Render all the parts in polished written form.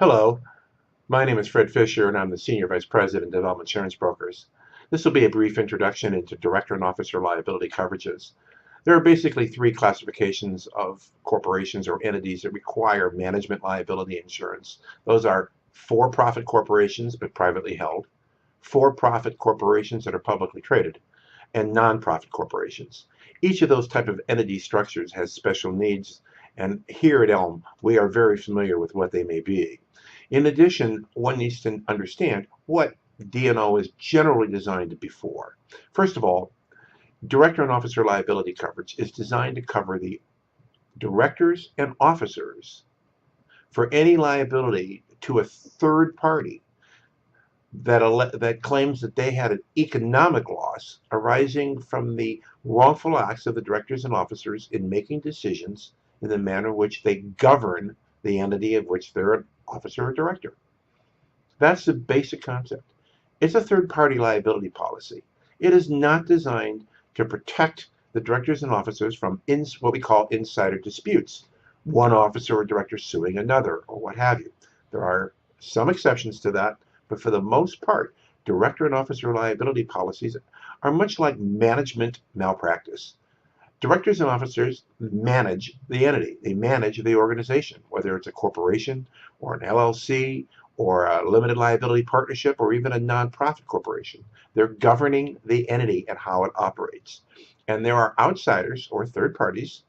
Hello, my name is Fred Fisher and I'm the Senior Vice President of ELM Insurance Brokers. This will be a brief introduction into director and officer liability coverages. There are basically three classifications of corporations or entities that require management liability insurance. Those are for-profit corporations but privately held, for-profit corporations that are publicly traded, and non-profit corporations. Each of those type of entity structures has special needs, and here at ELM we are very familiar with what they may be. In addition, one needs to understand what D&O is generally designed to be for. First of all, director and officer liability coverage is designed to cover the directors and officers for any liability to a third party that claims that they had an economic loss arising from the wrongful acts of the directors and officers in making decisions in the manner in which they govern the entity of which they're an officer or director. That's the basic concept. It's a third-party liability policy. It is not designed to protect the directors and officers from what we call insider disputes, one officer or director suing another, or what have you. There are some exceptions to that, but for the most part, director and officer liability policies are much like management malpractice. Directors and officers manage the entity. They manage the organization, whether it's a corporation or an LLC or a limited liability partnership or even a nonprofit corporation. They're governing the entity and how it operates. And there are outsiders or third parties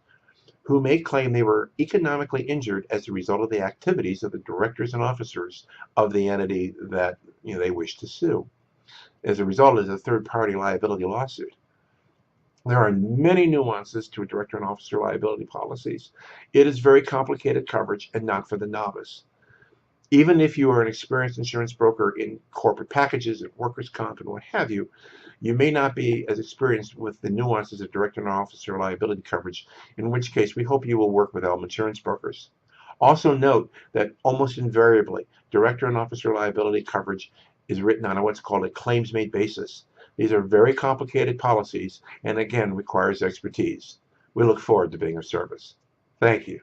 who may claim they were economically injured as a result of the activities of the directors and officers of the entity that they wish to sue. As a result, it's a third-party liability lawsuit. There are many nuances to director and officer liability policies. It is very complicated coverage and not for the novice. Even if you are an experienced insurance broker in corporate packages and workers' comp and what have you, you may not be as experienced with the nuances of director and officer liability coverage, in which case we hope you will work with ELM Insurance Brokers. Also note that almost invariably, director and officer liability coverage is written on what's called a claims-made basis. These are very complicated policies and again requires expertise. We look forward to being of service. Thank you.